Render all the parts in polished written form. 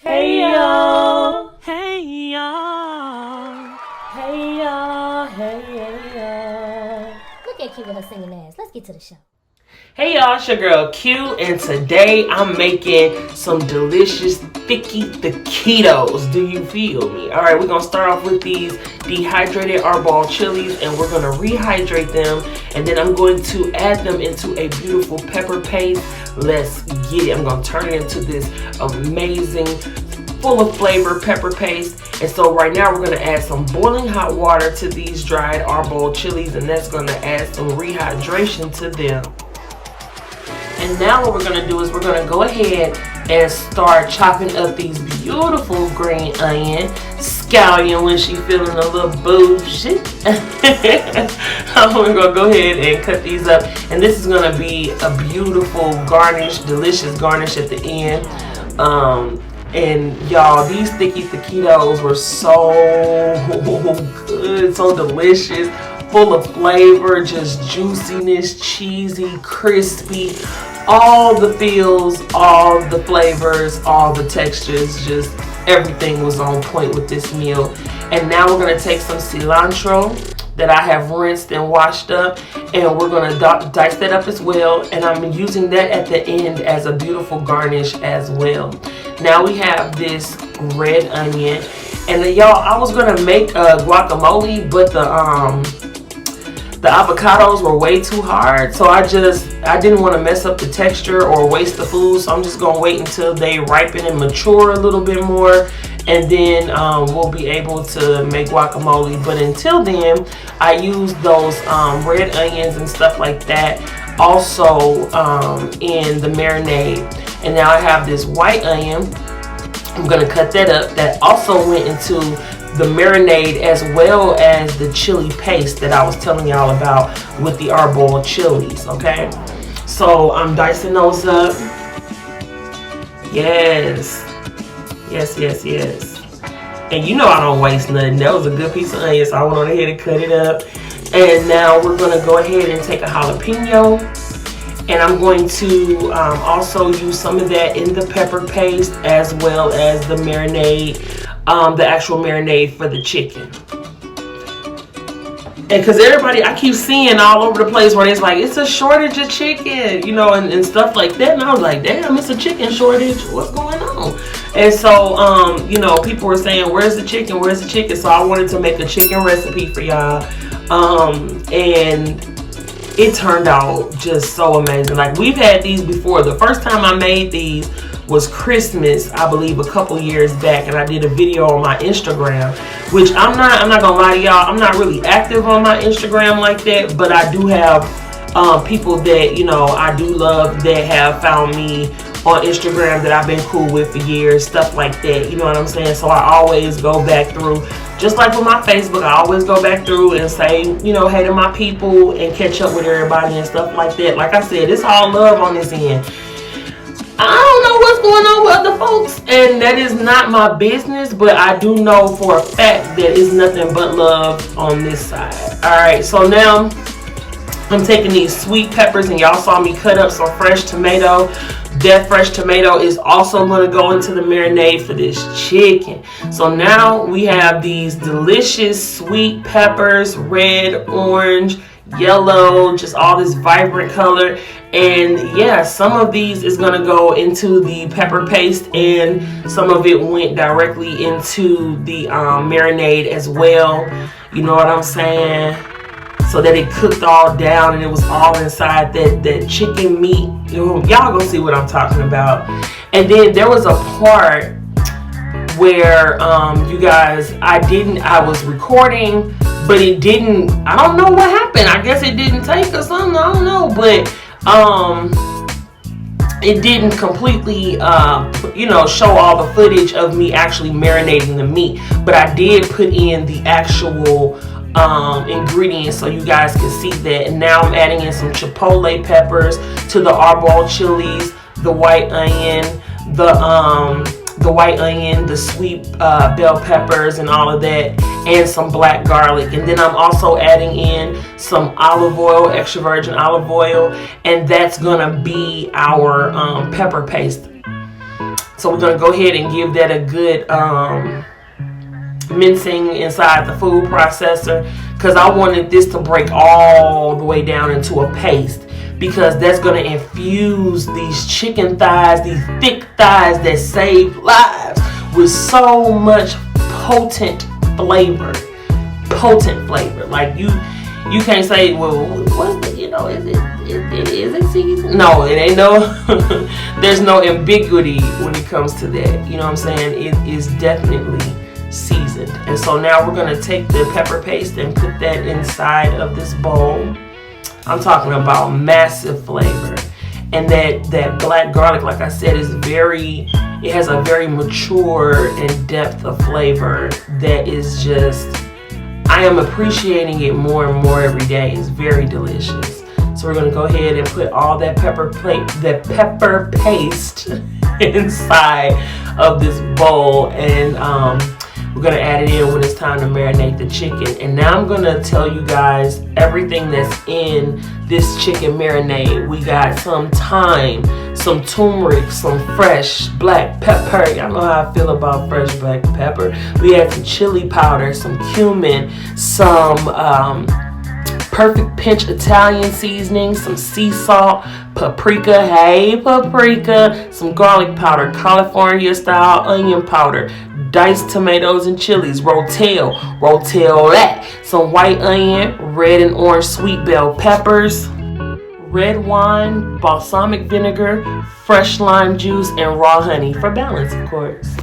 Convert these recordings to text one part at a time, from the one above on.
Hey y'all, hey y'all, hey y'all, hey y'all. Look at Q with her singing ass. Let's get to the show. Hey y'all, it's your girl Q, and today I'm making some delicious THIQUITOS. Do you feel me? Alright, we're gonna start off with these dehydrated arbol chilies, and we're gonna rehydrate them, and then I'm going to add them into a beautiful pepper paste. Let's get it. I'm gonna turn it into this amazing, full of flavor pepper paste. And so right now we're gonna add some boiling hot water to these dried arbol chilies, and that's gonna add some rehydration to them. And now what we're going to do is we're going to go ahead and start chopping up these beautiful green onion. Scallion when she feeling a little bougie. We're going to go ahead and cut these up. And this is going to be a beautiful garnish, delicious garnish at the end. And y'all, these THIQUITOS were so good, so delicious. Full of flavor, just juiciness, cheesy, crispy, all the feels, all the flavors, all the textures, just everything was on point with this meal. And now we're gonna take some cilantro that I have rinsed and washed up, and we're gonna dice that up as well, and I'm using that at the end as a beautiful garnish as well. Now we have this red onion, and y'all, I was gonna make a guacamole, but the avocados were way too hard, so I didn't want to mess up the texture or waste the food, so I'm just going to wait until they ripen and mature a little bit more, and then we'll be able to make guacamole. But until then, I use those red onions and stuff like that also in the marinade. And now I have this white onion. I'm going to cut that up. That also went into the marinade as well as the chili paste that I was telling y'all about with the arbol chilies. Okay, so I'm dicing those up. Yes. And you know I don't waste nothing. That was a good piece of onion, so I went on ahead and cut it up. And now we're gonna go ahead and take a jalapeno, and I'm going to also use some of that in the pepper paste as well as the marinade, the actual marinade for the chicken. And because everybody, I keep seeing all over the place where it's like, it's a shortage of chicken, you know, and stuff like that. And I was like, damn, it's a chicken shortage. What's going on? And so, you know, people were saying, where's the chicken? Where's the chicken? So I wanted to make a chicken recipe for y'all. And it turned out just so amazing. Like, we've had these before. The first time I made these was Christmas, I believe, a couple years back, and I did a video on my Instagram, which I'm not gonna lie to y'all, I'm not really active on my Instagram like that, but I do have people that, you know, I do love that have found me on Instagram that I've been cool with for years, stuff like that, you know what I'm saying? So I always go back through, just like with my Facebook, I always go back through and say, you know, hey to my people and catch up with everybody and stuff like that. Like I said, it's all love on this end. I don't know what's going on with other folks, and that is not my business, but I do know for a fact that it's nothing but love on this side. Alright, so now I'm taking these sweet peppers, and y'all saw me cut up some fresh tomato. That fresh tomato is also going to go into the marinade for this chicken. So now we have these delicious sweet peppers, red, orange, yellow, just all this vibrant color. And yeah, some of these is going to go into the pepper paste, and some of it went directly into the marinade as well. You know what I'm saying? So that it cooked all down and it was all inside that chicken meat. Y'all gonna see what I'm talking about. And then there was a part where you guys, I was recording, but it didn't, I don't know what happened. I guess it didn't take or something, I don't know, but it didn't completely you know, show all the footage of me actually marinating the meat, but I did put in the actual ingredients so you guys can see that. And now I'm adding in some chipotle peppers to the arbol chilies, the white onion, the sweet bell peppers and all of that, and some black garlic. And then I'm also adding in some olive oil, extra virgin olive oil, and that's gonna be our pepper paste. So we're gonna go ahead and give that a good mincing inside the food processor, because I wanted this to break all the way down into a paste, because that's going to infuse these chicken thighs, these thick thighs that save lives, with so much potent flavor. Like you can't say, well, what, is it seasoned? No, it ain't no. There's no ambiguity when it comes to that. You know what I'm saying? It is definitely seasoned. And so now we're going to take the pepper paste and put that inside of this bowl. I'm talking about massive flavor. And that black garlic, like I said, it has a very mature and depth of flavor that is just, I am appreciating it more and more every day. It's very delicious. So we're going to go ahead and put all that pepper paste inside of this bowl, and we're going to add it in when it's time to marinate the chicken. And now I'm going to tell you guys everything that's in this chicken marinade. We got some thyme, some turmeric, some fresh black pepper. Y'all know how I feel about fresh black pepper. We had some chili powder, some cumin, some perfect pinch Italian seasoning, some sea salt, paprika, some garlic powder, California style onion powder, diced tomatoes and chilies, rotel that, some white onion, red and orange sweet bell peppers, red wine, balsamic vinegar, fresh lime juice, and raw honey for balance, of course.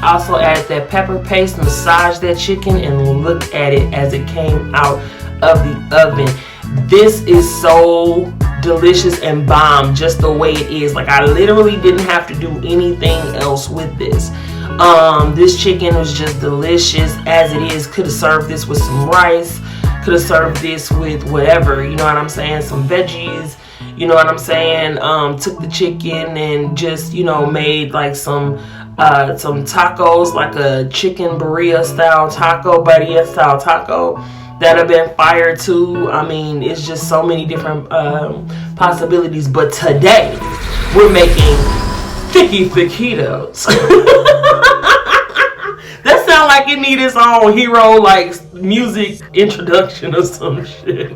I also added that pepper paste, massage that chicken, and look at it as it came out of the oven. This is so delicious and bomb just the way it is. Like, I literally didn't have to do anything else with this. This chicken was just delicious as it is. Could have served this with some rice, could have served this with whatever, you know what I'm saying, some veggies, you know what I'm saying. Took the chicken and just, made like some tacos, like a chicken birria style taco, that have been fire too. I mean, it's just so many different possibilities. But today we're making THIQUITOS. That sounds like it needs its own hero like music introduction or some shit.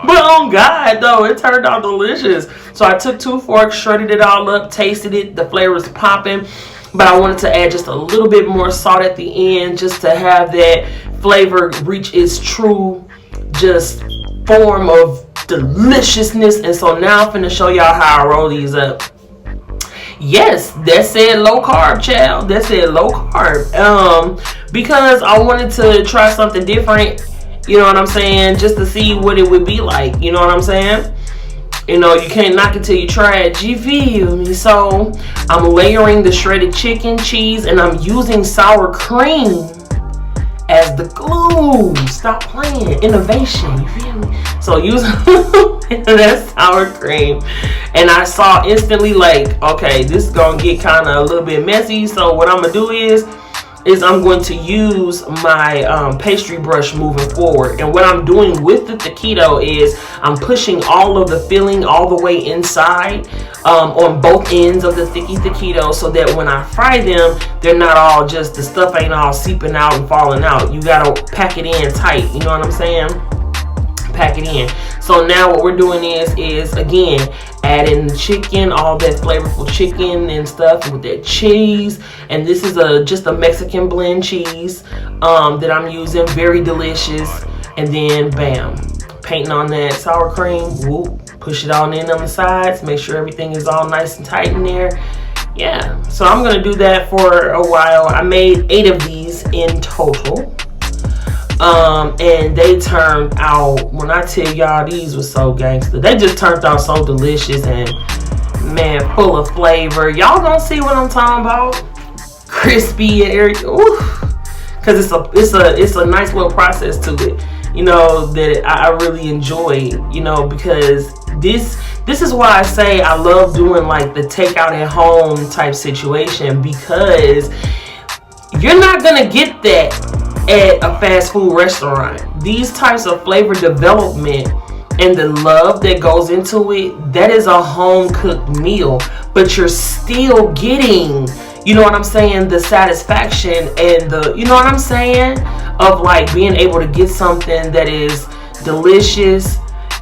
But on God, though, it turned out delicious. So I took 2 forks, shredded it all up, tasted it. The flavor was popping. But I wanted to add just a little bit more salt at the end, just to have that flavor reach its true just form of deliciousness. And so now I'm finna show y'all how I roll these up. Yes, that said low carb, child. That said low carb. Because I wanted to try something different. You know what I'm saying? Just to see what it would be like. You know what I'm saying? You can't knock it till you try it. You feel me? So I'm layering the shredded chicken, cheese, and I'm using sour cream as the glue. Stop playing. Innovation. You feel me? So using that sour cream. And I saw instantly like, okay, this is going to get kind of a little bit messy. So what I'm going to do is I'm going to use my pastry brush moving forward. And what I'm doing with the taquito is I'm pushing all of the filling all the way inside on both ends of the thicky taquito, so that when I fry them, they're not all just, the stuff ain't all seeping out and falling out. You gotta pack it in tight, you know what I'm saying? Pack it in. So now what we're doing is again adding the chicken, all that flavorful chicken and stuff with that cheese. And this is just a Mexican blend cheese that I'm using, very delicious. And then bam, painting on that sour cream, whoop, push it on in on the sides, make sure everything is all nice and tight in there. Yeah, so I'm gonna do that for a while. I made 8 of these in total. And they turned out, when I tell y'all, these were so gangster. They just turned out so delicious and, man, full of flavor. Y'all gonna see what I'm talking about. Crispy and everything. Ooh. Cause it's a nice little process to it, that I really enjoy, because this is why I say I love doing like the takeout at home type situation, because you're not gonna get that at a fast food restaurant. These types of flavor development and the love that goes into it, that is a home cooked meal, but you're still getting, you know what I'm saying, the satisfaction and the, you know what I'm saying, of like being able to get something that is delicious,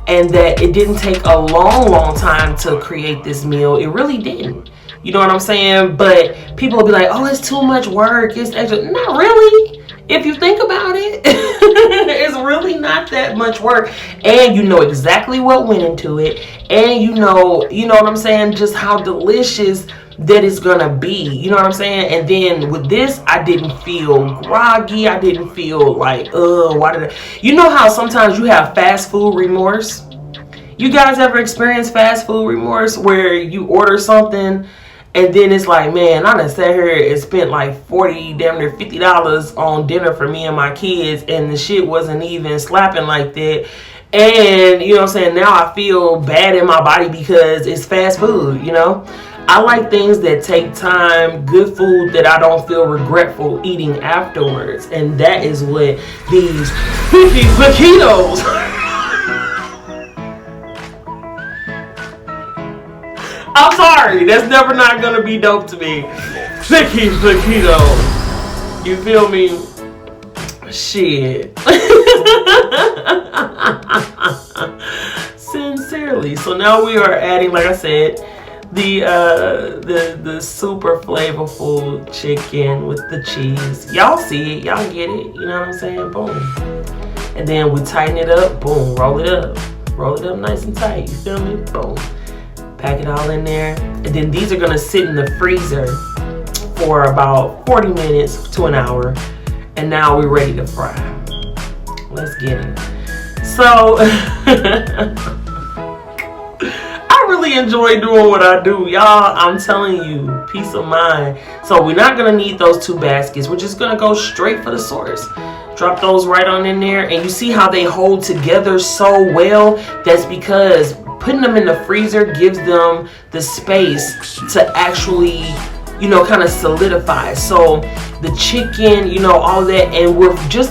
and that it didn't take a long time to create this meal. It really didn't. You know what I'm saying? But people will be like, oh, it's too much work, it's extra. Not really. If you think about it, it's really not that much work, and you know exactly what went into it, and you know what I'm saying, just how delicious that it's gonna be. You know what I'm saying? And then with this, I didn't feel groggy. I didn't feel like, why did I? You know how sometimes you have fast food remorse? You guys ever experience fast food remorse where you order something and then it's like, man, I done sat here and spent like $40, damn near $50 on dinner for me and my kids, and the shit wasn't even slapping like that. And, you know what I'm saying, now I feel bad in my body because it's fast food, you know? I like things that take time, good food that I don't feel regretful eating afterwards. And that is what these THICQUITOS I'm sorry, that's never not gonna be dope to me. THICQUITOS. You feel me? Shit. Sincerely. So now we are adding, like I said, the super flavorful chicken with the cheese. Y'all see it, y'all get it. You know what I'm saying? Boom. And then we tighten it up. Boom. Roll it up. Roll it up nice and tight. You feel me? Boom. Pack it all in there. And then these are gonna sit in the freezer for about 40 minutes to an hour. And now we're ready to fry. Let's get it. So I really enjoy doing what I do, y'all. I'm telling you, peace of mind. So we're not gonna need those 2 baskets. We're just gonna go straight for the source. Drop those right on in there, and you see how they hold together so well? That's because putting them in the freezer gives them the space to actually, you know, kind of solidify. So the chicken, you know, all that, and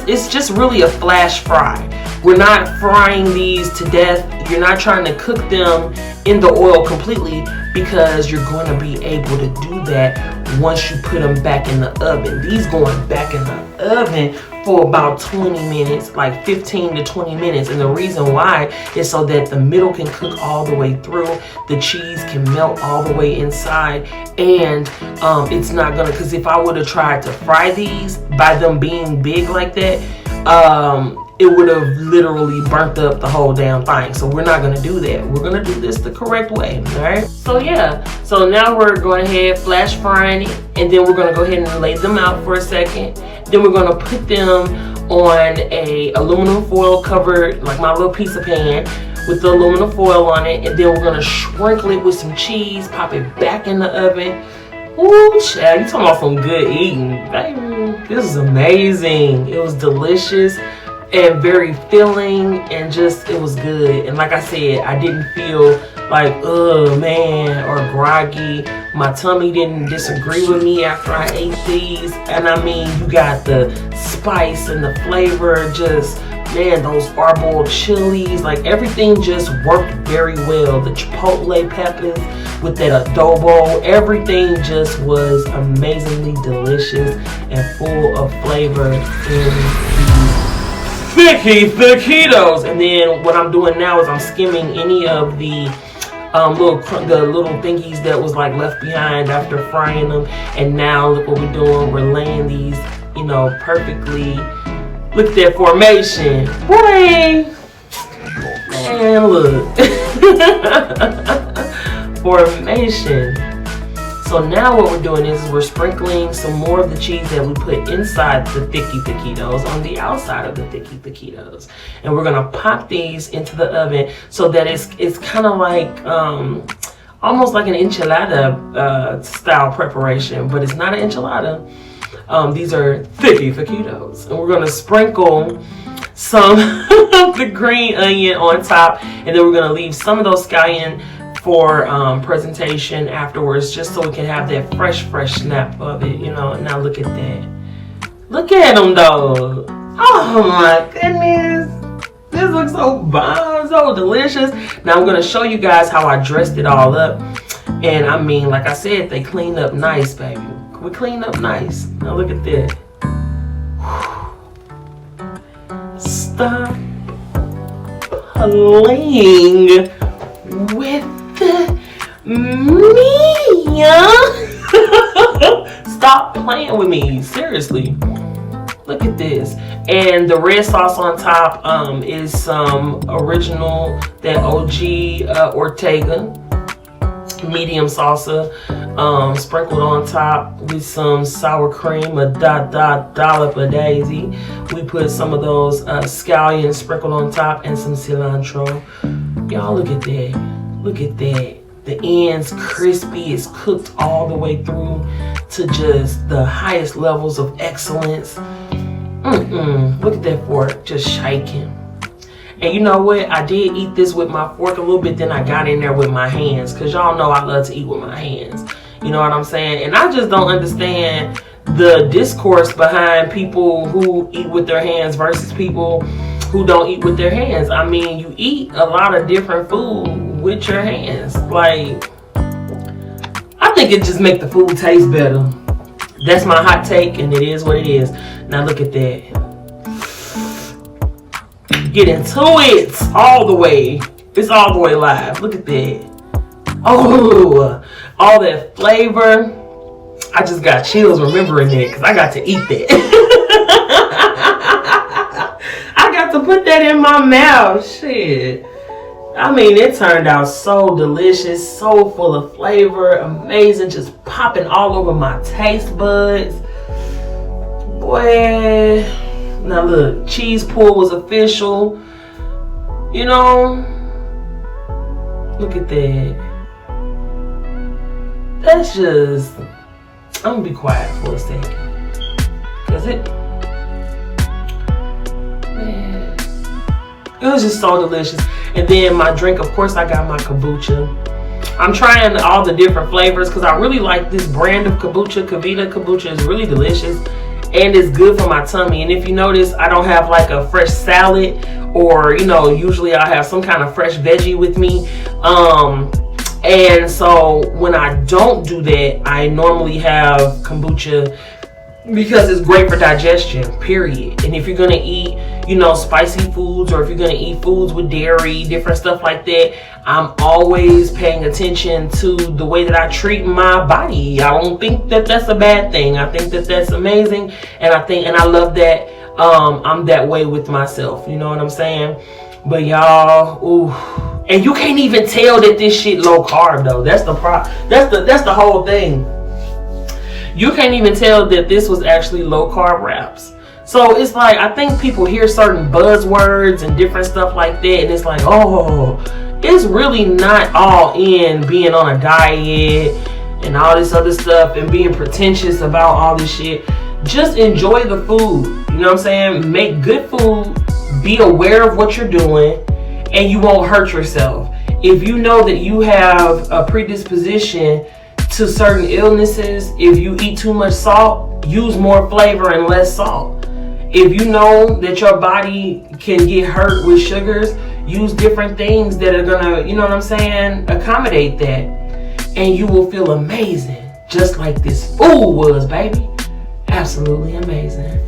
it's just really a flash fry. We're not frying these to death. You're not trying to cook them in the oil completely, because you're going to be able to do that once you put them back in the oven. These going back in the oven for about 20 minutes, like 15 to 20 minutes. And the reason why is so that the middle can cook all the way through, the cheese can melt all the way inside, and it's not gonna, because if I would have tried to fry these by them being big like that, it would have literally burnt up the whole damn thing. So we're not gonna do that. We're gonna do this the correct way, all right? So yeah, so now we're going ahead flash frying it, and then we're gonna go ahead and lay them out for a second. Then we're gonna put them on a aluminum foil covered, like my little pizza pan with the aluminum foil on it, and then we're gonna sprinkle it with some cheese, pop it back in the oven. Ooh, child, you talking about some good eating, baby. This is amazing. It was delicious and very filling, and just, it was good. And like I said, I didn't feel like, oh man, or groggy. My tummy didn't disagree with me after I ate these. And I mean, you got the spice and the flavor, just, man, those arbol chilies, like everything just worked very well. The chipotle peppers with that adobo, everything just was amazingly delicious and full of flavor in these THICQUITOS. And then what I'm doing now is I'm skimming any of the little thingies that was like left behind after frying them. And now look what we're doing. We're laying these, you know, perfectly. Look at that formation. Boing! And look. Formation. So now what we're doing is we're sprinkling some more of the cheese that we put inside the THICQUITOS on the outside of the THICQUITOS. And we're gonna pop these into the oven so that it's kind of like almost like an enchilada style preparation, but it's not an enchilada. These are THICQUITOS, and we're gonna sprinkle some of the green onion on top, and then we're gonna leave some of those scallion for presentation afterwards, just so we can have that fresh snap of it, you know. Now look at that. Look at them though. Oh my goodness. This looks so bomb. so delicious. Now I'm gonna show you guys how I dressed it all up. And I mean, like I said, they cleaned up nice, baby. We cleaned up nice. Now look at that. Stop playing with me. Stop playing with me. Seriously. Look at this. And the red sauce on top is some original, that OG Ortega medium salsa, sprinkled on top with some sour cream, a dollop of daisy. We put some of those scallions sprinkled on top and some cilantro. Y'all look at that. Look at that. The ends crispy. It's cooked all the way through to just the highest levels of excellence. Look at that fork just shaking. And you know what? I did eat this with my fork a little bit, then I got in there with my hands, because y'all know I love to eat with my hands. You know what I'm saying? And I just don't understand the discourse behind people who eat with their hands versus people who don't eat with their hands. I mean, you eat a lot of different food with your hands. Like, I think it just makes the food taste better. That's my hot take, and it is what it is. Now look at that. Get into it all the way. It's all the way live. Look at that. Oh, all that flavor. I just got chills remembering that because I got to eat that. I got to put that in my mouth. Shit. I mean, it turned out so delicious, so full of flavor, amazing, just popping all over my taste buds. Boy. Now look, cheese pull was official. You know, look at that. That's just, I'm gonna be quiet for a second. Cause it was just so delicious. And then my drink, of course, I got my kombucha. I'm trying all the different flavors because I really like this brand of kombucha. KeVita kombucha is really delicious. And it's good for my tummy. And if you notice, I don't have like a fresh salad, or you know, usually I have some kind of fresh veggie with me. And so when I don't do that, I normally have kombucha because it's great for digestion, period. And if you're gonna eat, you know, spicy foods, or if you're gonna eat foods with dairy, different stuff like that, I'm always paying attention to the way that I treat my body. I don't think that that's a bad thing. I think that that's amazing, and I love that I'm that way with myself. You know what I'm saying? But y'all, ooh, and you can't even tell that this shit low carb though. That's the that's the whole thing. You can't even tell that this was actually low carb wraps. So it's like, I think people hear certain buzzwords and different stuff like that, and it's like, oh, it's really not all in being on a diet and all this other stuff and being pretentious about all this shit. Just enjoy the food. You know what I'm saying? Make good food. Be aware of what you're doing, and you won't hurt yourself. If you know that you have a predisposition to certain illnesses, if you eat too much salt, use more flavor and less salt. If you know that your body can get hurt with sugars, use different things that are gonna, you know what I'm saying, accommodate that. And you will feel amazing, just like this food was, baby. Absolutely amazing.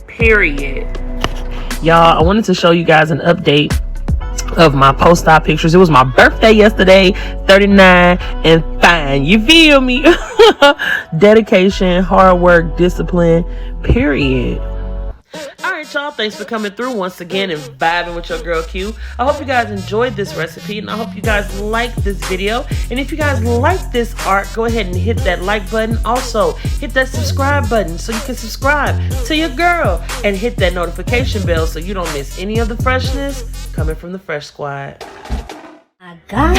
Period. Y'all, I wanted to show you guys an update of my post-op pictures. It was my birthday yesterday, 39 and fine. You feel me? Dedication, hard work, discipline, period. Alright y'all, thanks for coming through once again and vibing with your girl Q. I hope you guys enjoyed this recipe, and I hope you guys liked this video. And if you guys like this art, go ahead and hit that like button. Also, hit that subscribe button so you can subscribe to your girl, and hit that notification bell so you don't miss any of the freshness coming from the Fresh Squad. I got